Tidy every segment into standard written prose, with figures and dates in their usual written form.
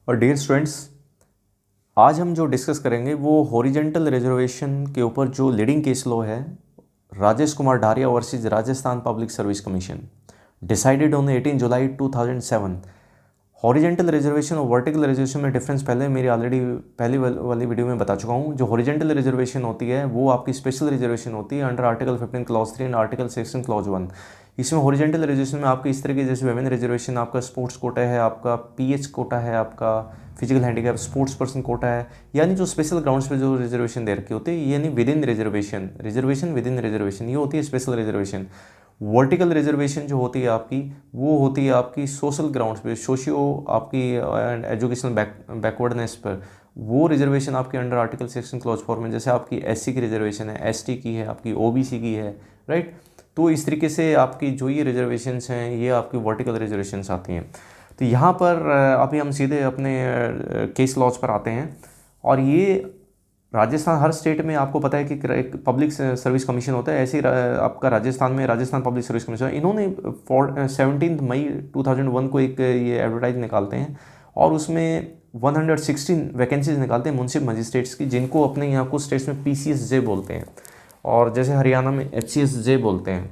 और dear students, आज हम जो डिस्कस करेंगे वो हॉरिजेंटल रिजर्वेशन के ऊपर जो लीडिंग केस लॉ है, Rajesh Kumar Dhariya versus Rajasthan public service commission, decided on 18 July 2007। Horizontal reservation और वर्टिकल रिजर्वेशन में डिफरेंस पहले मेरी ऑलरेडी पहली वाली वीडियो में बता चुका हूँ। जो हॉरिजेंटल रिजर्वेशन होती है वो आपकी स्पेशल रिजर्वेशन होती है under article 15 clause 3 and article 16 clause 1। इसमें हॉरिजेंटल रिजर्वेशन में आपके इस तरह के जैसे वेमेन रिजर्वेशन, आपका स्पोर्ट्स कोटा है, आपका पीएच कोटा है, आपका physical handicap sports person quota है, यानी जो स्पेशल ग्राउंड्स पे जो रिजर्वेशन दे रखी होती है, यानी with in reservation, reservation with in reservation, ये होती है स्पेशल रिजर्वेशन। वर्टिकल रिजर्वेशन जो होती है आपकी, वो होती है आपकी सोशल ग्राउंड्स पे, सोशियो आपकी एंड एजुकेशनल बैकवर्डनेस पर। वो रिजर्वेशन आपके अंडर आर्टिकल 16 क्लॉज 4 में, जैसे आपकी एससी की रिजर्वेशन है, एसटी की है, आपकी ओबीसी की है, राइट। तो इस तरीके से आपकी जो ये रिजर्वेशंस हैं ये आपकी वर्टिकल रिजर्वेशंस आती हैं। तो यहाँ पर अभी हम सीधे अपने केस लॉज पर आते हैं। और ये राजस्थान, हर स्टेट में आपको पता है कि एक पब्लिक सर्विस कमीशन होता है, ऐसे ही आपका राजस्थान में राजस्थान पब्लिक सर्विस कमीशन। इन्होंने 17 मई 2001 को एक ये एडवर्टाइज निकालते हैं और उसमें 116 वैकेंसीज निकालते हैं म्युनिसिपल मजिस्ट्रेट्स की, जिनको अपने यहाँ कुछ स्टेट्स में PCSJ बोलते हैं और जैसे हरियाणा में HCSJ बोलते हैं,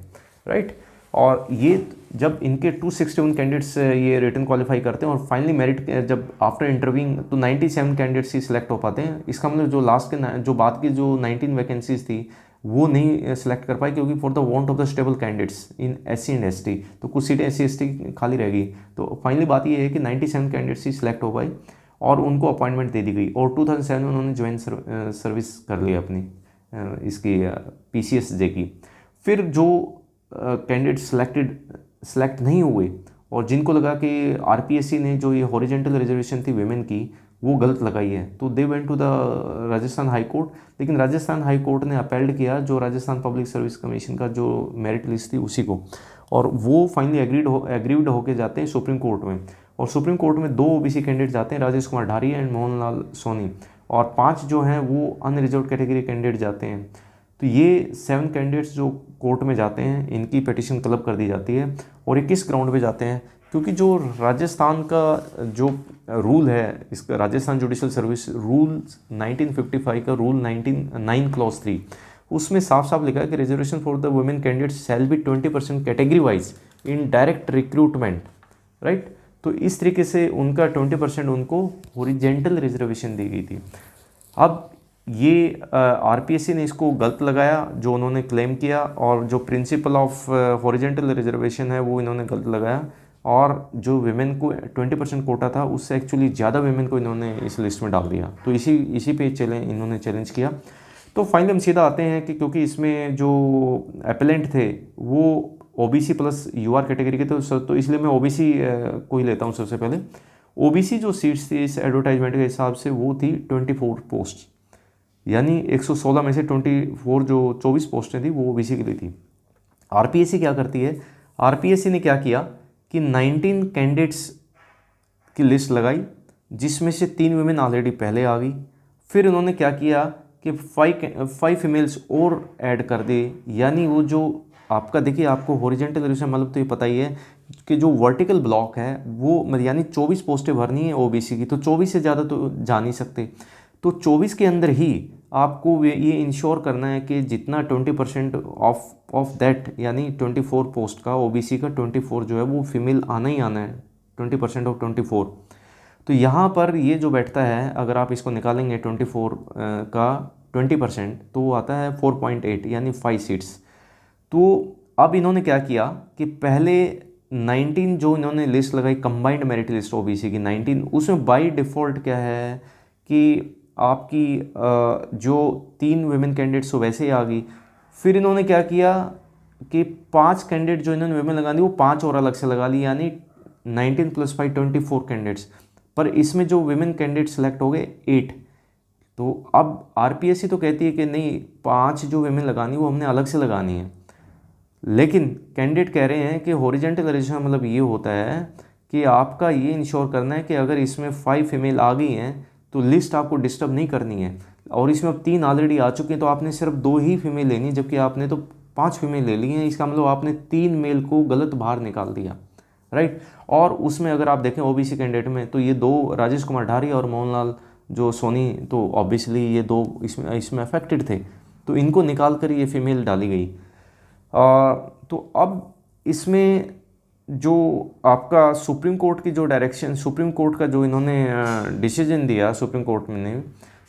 राइट। और ये जब इनके 261 कैंडिडेट्स ये रिटर्न क्वालिफाई करते हैं और फाइनली मेरिट जब आफ्टर इंटरव्यूइंग तो 97 कैंडिडेट्स ही सिलेक्ट हो पाते हैं। इसका मतलब जो लास्ट के जो बाद की जो 19 वैकेंसीज थी वो नहीं सिलेक्ट कर पाई, क्योंकि for the want of the stable candidates in SC and ST, तो कुछ सीटें SC ST खाली रह गई। तो फाइनली बात ये है कि 97 कैंडिडेट्स ही सिलेक्ट हो पाए और उनको अपॉइंटमेंट दे दी गई और 2007 में उन्होंने ज्वाइन सर्विस कर ली अपनी इसकी PCSJ की। फिर जो कैंडिडेट सेलेक्ट नहीं हुए और जिनको लगा कि RPSC ने जो ये हॉरिजेंटल रिजर्वेशन थी विमेन की वो गलत लगाई है, तो they went to the Rajasthan high court. लेकिन राजस्थान हाई कोर्ट ने अपील्ड किया जो राजस्थान पब्लिक सर्विस कमीशन का जो मेरिट लिस्ट थी उसी को, और वो फाइनली एग्रीड होके जाते हैं सुप्रीम कोर्ट में। और सुप्रीम कोर्ट में 2 OBC कैंडिडेट जाते हैं, राजेश कुमार ढारिया एंड मोहनलाल सोनी, और 5 जो हैं वो अनरिजर्व कैटेगरी कैंडिडेट जाते हैं। तो ये 7 कैंडिडेट्स जो कोर्ट में जाते हैं इनकी पिटीशन क्लब कर दी जाती है। और ये किस ग्राउंड पे जाते हैं, क्योंकि जो राजस्थान का जो रूल है, इसका राजस्थान जुडिशल सर्विस रूल 1955 का रूल 9 क्लॉज 3, उसमें साफ साफ लिखा है कि reservation for the women candidates shall be 20% category wise in direct recruitment, right. तो इस तरीके से उनका 20% उनको हॉरिजेंटल रिजर्वेशन दी गई थी। अब ये RPSC ने इसको गलत लगाया जो उन्होंने क्लेम किया, और जो प्रिंसिपल ऑफ हॉरिजेंटल रिजर्वेशन है वो इन्होंने गलत लगाया, और जो विमेन को 20% कोटा था उससे एक्चुअली ज़्यादा विमेन को इन्होंने इस लिस्ट में डाल दिया। तो इसी पे इन्होंने चैलेंज किया। तो फाइनली हम सीधा आते हैं कि क्योंकि इसमें जो एपेलेंट थे वो OBC प्लस UR कैटेगरी के थे, तो इसलिए मैं OBC को ही लेता हूँ सबसे पहले। OBC जो सीट्स थी इस एडवर्टाइजमेंट के हिसाब से वो थी 24 पोस्ट, यानी 116 में से 24 जो 24 पोस्टें थी वो OBC के लिए थी। RPSC क्या करती है, RPSC ने क्या किया कि 19 कैंडिडेट्स की लिस्ट लगाई, जिसमें से 3 वुमेन ऑलरेडी पहले आ गई। फिर उन्होंने क्या किया कि 5 फीमेल्स और ऐड कर दे, यानी वो जो आपका देखिए, आपको हॉरिजेंटल रिजर्वेशन मतलब तो ये पता ही है कि जो वर्टिकल ब्लॉक है वो यानी 24 पोस्टें भरनी है OBC की, तो 24 से ज़्यादा तो जा नहीं सकते। तो 24 के अंदर ही आपको ये इंश्योर करना है कि जितना 20% ऑफ दैट, यानी 24 पोस्ट का OBC का 24 जो है वो फीमेल आना ही आना है, 20% ऑफ 24। तो यहाँ पर ये जो बैठता है, अगर आप इसको निकालेंगे 24 का 20%, तो वो आता है 4.8 यानी 5 सीट्स। तो अब इन्होंने क्या किया कि पहले 19 जो इन्होंने लिस्ट लगाई कंबाइंड मेरिट लिस्ट OBC की 19, उसमें बाय डिफ़ॉल्ट क्या है कि आपकी जो 3 वुमेन कैंडिडेट्स वैसे ही आ गई। फिर इन्होंने क्या किया कि 5 कैंडिडेट जो इन्होंने वुमेन लगा दी वो 5 और अलग से लगा ली, यानी 19 + 5 24 कैंडिडेट्स। पर इसमें जो वुमेन कैंडिडेट सेलेक्ट हो गए 8। तो अब RPSC तो कहती है कि नहीं, 5 जो वुमेन लगानी वो हमने अलग से लगानी है, लेकिन कैंडिडेट कह रहे हैं कि हॉरिजेंटल रिजर्वेशन मतलब ये होता है कि आपका ये इंश्योर करना है कि अगर इसमें 5 फीमेल आ गई हैं तो लिस्ट आपको डिस्टर्ब नहीं करनी है, और इसमें अब 3 ऑलरेडी आ चुके हैं तो आपने सिर्फ 2 ही फीमेल लेनी है, जबकि आपने तो 5 फीमेल ले ली हैं। इसका मतलब आपने 3 मेल को गलत बाहर निकाल दिया, राइट। और उसमें अगर आप देखें ओबीसी कैंडिडेट में तो ये दो, राजेश कुमार ढारिया और मोहनलाल जो सोनी, तो ऑब्वियसली ये दो इसमें अफेक्टेड थे, तो इनको निकाल कर ये फीमेल डाली गई। तो अब इसमें जो आपका सुप्रीम कोर्ट की जो डायरेक्शन, सुप्रीम कोर्ट का जो इन्होंने डिसीजन दिया सुप्रीम कोर्ट में ने,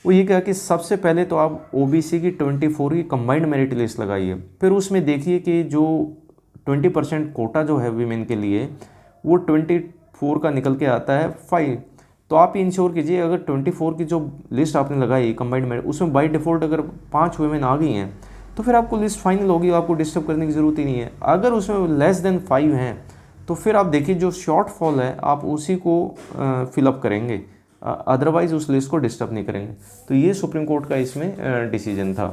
वो ये कहा कि सबसे पहले तो आप ओबीसी की 24 की कंबाइंड मेरिट लिस्ट लगाइए, फिर उसमें देखिए कि जो 20% कोटा जो है वीमेन के लिए वो 24 का निकल के आता है 5। तो आप इंश्योर कीजिए अगर 24 की जो लिस्ट आपने लगाई कंबाइंड मेरिट, उसमें बाय डिफ़ॉल्ट अगर 5 वुमेन आ गई हैं तो फिर आपको लिस्ट फाइनल होगी, आपको डिस्टर्ब करने की ज़रूरत ही नहीं है। अगर उसमें लेस देन 5 हैं तो फिर आप देखिए जो शॉर्ट फॉल है आप उसी को फिलअप करेंगे, अदरवाइज़ उस लिस्ट को डिस्टर्ब नहीं करेंगे। तो ये सुप्रीम कोर्ट का इसमें डिसीजन था।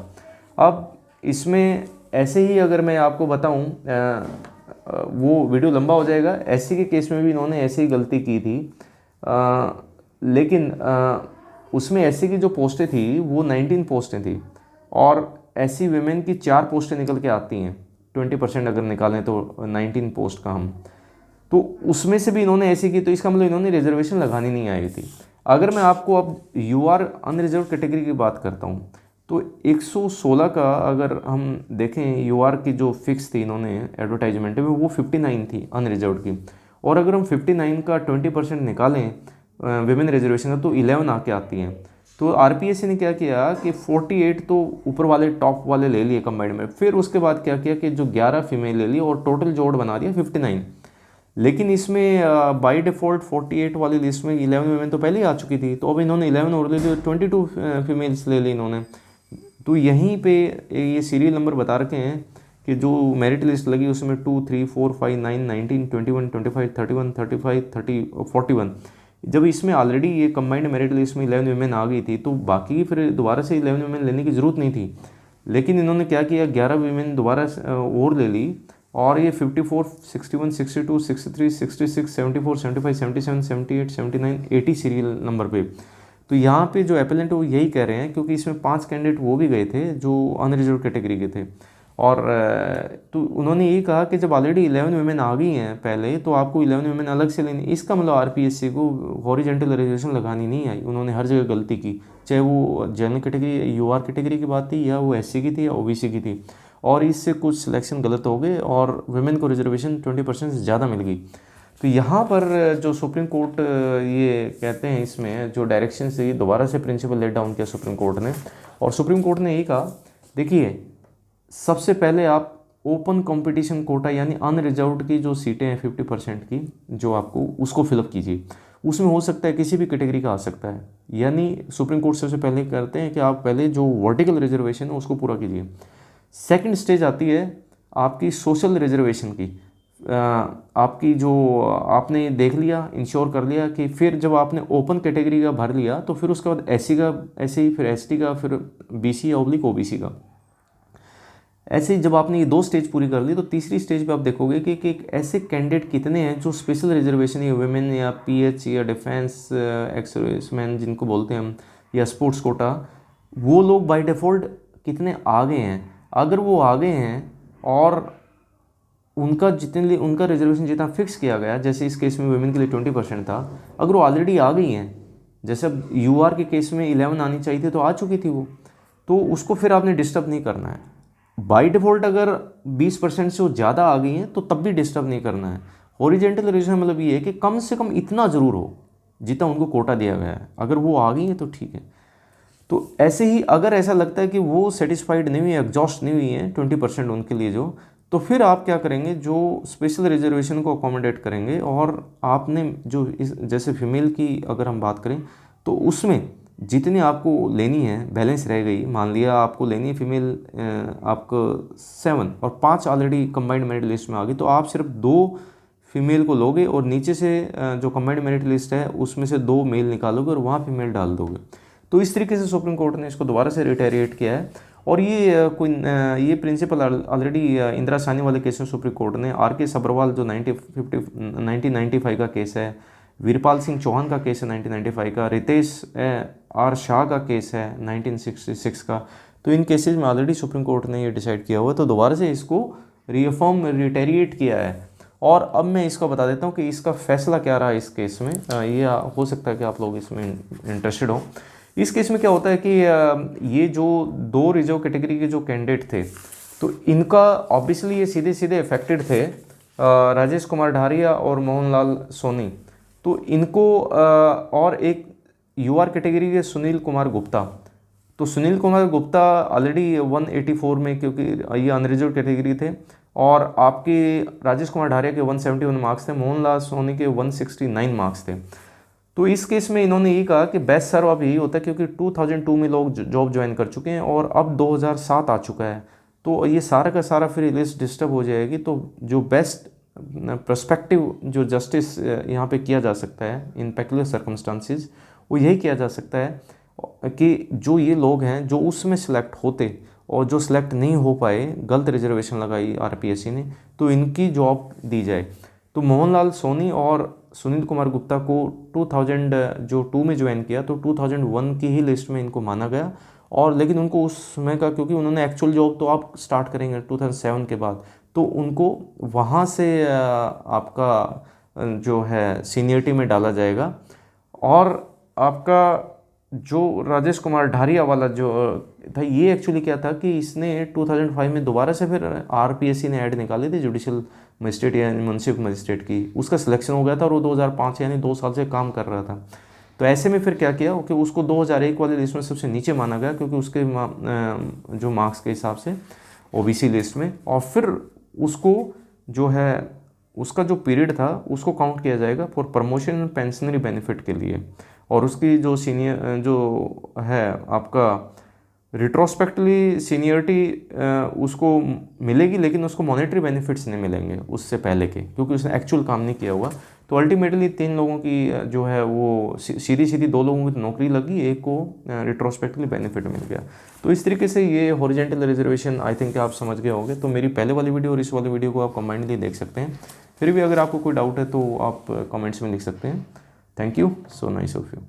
अब इसमें ऐसे ही अगर मैं आपको बताऊं, वो वीडियो लंबा हो जाएगा। एससी के केस में भी इन्होंने ऐसी ही गलती की थी, लेकिन उसमें एससी की जो पोस्टें थी वो 19 पोस्टें थी और एससी वीमेन की 4 पोस्टें निकल के आती हैं। 20% अगर निकालें तो 19 पोस्ट का हम, तो उसमें से भी इन्होंने ऐसी की, तो इसका मतलब इन्होंने रिजर्वेशन लगानी नहीं आई थी। अगर मैं आपको अब यूआर अनरिजर्व कैटेगरी की बात करता हूँ तो 116 का अगर हम देखें यूआर की जो फिक्स थी इन्होंने एडवर्टाइजमेंट में, वो 59 थी अनरिजर्व की। और अगर हम 59 का 20% निकालें विमेन रिजर्वेशन का तो 11 आके आती हैं। तो आरपीएससी ने क्या किया कि 48 तो ऊपर वाले टॉप वाले ले लिए कंबाइंड में, फिर उसके बाद क्या किया कि जो 11 फीमेल ले ली और टोटल जोड़ बना दिया 59। लेकिन इसमें बाय डिफ़ॉल्ट 48 वाली लिस्ट में 11 वुमेन तो पहले ही आ चुकी थी, तो अब इन्होंने 11 और ले ली, 22 फीमेल्स ले ली इन्होंने। तो यहीं पे ये सीरियल नंबर बता रखे हैं कि जो मेरिट लिस्ट लगी उसमें 2, 3, 4, 5, 9, 19, 21, 25, 31, 35, 30, 41। जब इसमें ऑलरेडी ये कंबाइंड मेरिट लिस्ट में 11 वुमेन आ गई थी तो बाकी फिर दोबारा से 11 वुमेन लेने की ज़रूरत नहीं थी। लेकिन इन्होंने क्या किया, 11 वुमेन दोबारा और ले ली और ये 54, 61, 62, 63, 66, 74, 75, 77, 78, 79, 80 सीरियल नंबर पे। तो यहाँ पे जो एपेलेंट वो यही कह रहे हैं, क्योंकि इसमें 5 कैंडिडेट वो भी गए थे जो अनरिजर्व कैटेगरी के थे। और तो उन्होंने यही कहा कि जब ऑलरेडी 11 वुमेन आ गई हैं पहले तो आपको 11 वुमेन अलग से लेनी। इसका मतलब आरपीएससी को हॉरिजॉन्टल रिजर्वेशन लगानी नहीं आई, उन्होंने हर जगह गलती की, चाहे वो जनरल कैटेगरी यूआर कैटेगरी की बात थी या वो एससी की थी या ओबीसी की थी। और इससे कुछ सिलेक्शन गलत हो गए और वुमेन को रिजर्वेशन 20% से ज़्यादा मिल गई। तो यहाँ पर जो सुप्रीम कोर्ट ये कहते हैं, इसमें जो डायरेक्शन से ये दोबारा से प्रिंसिपल लेट डाउन किया सुप्रीम कोर्ट ने, और सुप्रीम कोर्ट ने यही कहा, देखिए सबसे पहले आप ओपन कंपटीशन कोटा यानी अनरिजर्व्ड की जो सीटें हैं 50% की जो आपको उसको फिलअप कीजिए। उसमें हो सकता है किसी भी कैटेगरी का आ सकता है, यानी सुप्रीम कोर्ट सबसे पहले कहते हैं कि आप पहले जो वर्टिकल रिजर्वेशन है उसको पूरा कीजिए। सेकंड स्टेज आती है आपकी सोशल रिजर्वेशन की। आपकी जो आपने देख लिया, इंश्योर कर लिया कि फिर जब आपने ओपन कैटेगरी का भर लिया तो फिर उसके बाद एससी का ऐसे ही, फिर एसटी का, फिर बीसी ऑब्लिक ओबीसी का। ऐसे ही जब आपने ये 2 स्टेज पूरी कर ली तो तीसरी स्टेज पे आप देखोगे कि ऐसे कैंडिडेट कितने हैं जो स्पेशल रिजर्वेशन या वुमेन या पीएच या डिफेंस एक्स सर्विसमैन जिनको बोलते हैं हम, या स्पोर्ट्स कोटा, वो लोग बाय डिफ़ॉल्ट कितने आ गए हैं। अगर वो आ गए हैं और उनका रिजर्वेशन जितना फिक्स किया गया, जैसे इस केस में वुमेन के लिए 20% था, अगर वो ऑलरेडी आ गई हैं, जैसे अब यूआर के केस में 11 आनी चाहिए थी तो आ चुकी थी वो, तो उसको फिर आपने डिस्टर्ब नहीं करना है। बाय डिफ़ॉल्ट अगर 20% से वो ज़्यादा आ गई हैं तो तब भी डिस्टर्ब नहीं करना है। हॉरिजॉन्टल रिजर्वेशन मतलब ये है कि कम से कम इतना ज़रूर हो जितना उनको कोटा दिया गया है, अगर वो आ गई हैं तो ठीक है। तो ऐसे ही अगर ऐसा लगता है कि वो सेटिस्फाइड नहीं हुई, एग्जॉस्ट नहीं हुई हैं 20% उनके लिए जो, तो फिर आप क्या करेंगे, जो स्पेशल रिजर्वेशन को अकोमोडेट करेंगे। और आपने जो जैसे फीमेल की अगर हम बात करें तो उसमें जितनी आपको लेनी है बैलेंस रह गई, मान लिया आपको लेनी है फीमेल आपको 7 और 5 ऑलरेडी कंबाइंड मेरिट लिस्ट में आ गई, तो आप सिर्फ 2 फीमेल को लोगे और नीचे से जो कंबाइंड मेरिट लिस्ट है उसमें से 2 मेल निकालोगे और वहाँ फीमेल डाल दोगे। तो इस तरीके से सुप्रीम कोर्ट ने इसको दोबारा से रिटेरिएट किया है। और ये प्रिंसिपल ऑलरेडी इंदिरा साहनी वाले केस में सुप्रीम कोर्ट ने, आर.के. सब्रवाल जो 1995 का केस है, वीरपाल सिंह चौहान का केस है 1995 का, रितेश आर शाह का केस है 1966 का, तो इन केसेस में ऑलरेडी सुप्रीम कोर्ट ने ये डिसाइड किया हुआ, तो दोबारा से इसको रिटेरिएट किया है। और अब मैं इसको बता देता हूँ कि इसका फैसला क्या रहा इस केस में। ये हो सकता है कि आप लोग इसमें इंटरेस्टेड हो। इस केस में क्या होता है कि ये जो 2 रिजर्व कैटेगरी के जो कैंडिडेट थे, तो इनका ऑब्वियसली ये सीधे सीधे अफेक्टेड थे, राजेश कुमार ढारिया और मोहनलाल सोनी। तो इनको और एक यूआर कैटेगरी के सुनील कुमार गुप्ता। तो सुनील कुमार गुप्ता ऑलरेडी 184 में, क्योंकि ये अनरिजर्व कैटेगरी थे, और आपके राजेश कुमार ढारिया के 171 मार्क्स थे, मोहनलाल सोनी के 169 मार्क्स थे। तो इस केस में इन्होंने ये कहा कि बेस्ट सर्व अब यही होता है, क्योंकि 2002 में लोग जॉब ज्वाइन कर चुके हैं और अब 2007 आ चुका है, तो ये सारा का सारा फिर लिस्ट डिस्टर्ब हो जाएगी। तो जो बेस्ट पर्सपेक्टिव जो जस्टिस यहाँ पे किया जा सकता है इन पेक्युलर सर्कमस्टांसिस, वो यही किया जा सकता है कि जो ये लोग हैं जो उसमें सिलेक्ट होते और जो सिलेक्ट नहीं हो पाए, गलत रिजर्वेशन लगाई आरपीएससी ने, तो इनकी जॉब दी जाए। तो मोहनलाल सोनी और सुनील कुमार गुप्ता को 2002 में ज्वाइन किया, तो 2001 की ही लिस्ट में इनको माना गया। और लेकिन उनको उस समय का, क्योंकि उन्होंने एक्चुअल जॉब तो आप स्टार्ट करेंगे 2007 के बाद, तो उनको वहाँ से आपका जो है सीनियरिटी में डाला जाएगा। और आपका जो राजेश कुमार ढारिया वाला जो था, ये एक्चुअली क्या था कि इसने 2005 में दोबारा से फिर आरपीएससी ने ऐड निकाली थी जुडिशियल मजिस्ट्रेट या म्युनिसिपल मजिस्ट्रेट की, उसका सिलेक्शन हो गया था और वो 2005 यानी 2 साल से काम कर रहा था। तो ऐसे में फिर क्या किया कि उसको 2001 वाली लिस्ट में सबसे नीचे माना गया, क्योंकि उसके जो मार्क्स के हिसाब से ओबीसी लिस्ट में, और फिर उसको जो है उसका जो पीरियड था उसको काउंट किया जाएगा for promotion and pensionary benefit के लिए। और उसकी जो सीनियर जो है आपका रिट्रोस्पेक्टली सीनियरिटी उसको मिलेगी, लेकिन उसको मॉनेटरी बेनिफिट्स नहीं मिलेंगे उससे पहले के, क्योंकि उसने एक्चुअल काम नहीं किया हुआ। तो अल्टीमेटली 3 लोगों की जो है वो सीधी 2 लोगों की नौकरी लगी, एक को रिट्रोस्पेक्टली बेनिफिट मिल गया। तो इस तरीके से ये हॉरिजेंटल रिजर्वेशन आई थिंक आप समझ गए होंगे। तो मेरी पहले वाली वीडियो और इस वाली वीडियो को आप कंबाइंडली देख सकते हैं। फिर भी अगर आपको कोई डाउट है तो आप कमेंट्स में लिख सकते हैं। Thank you, so nice of you.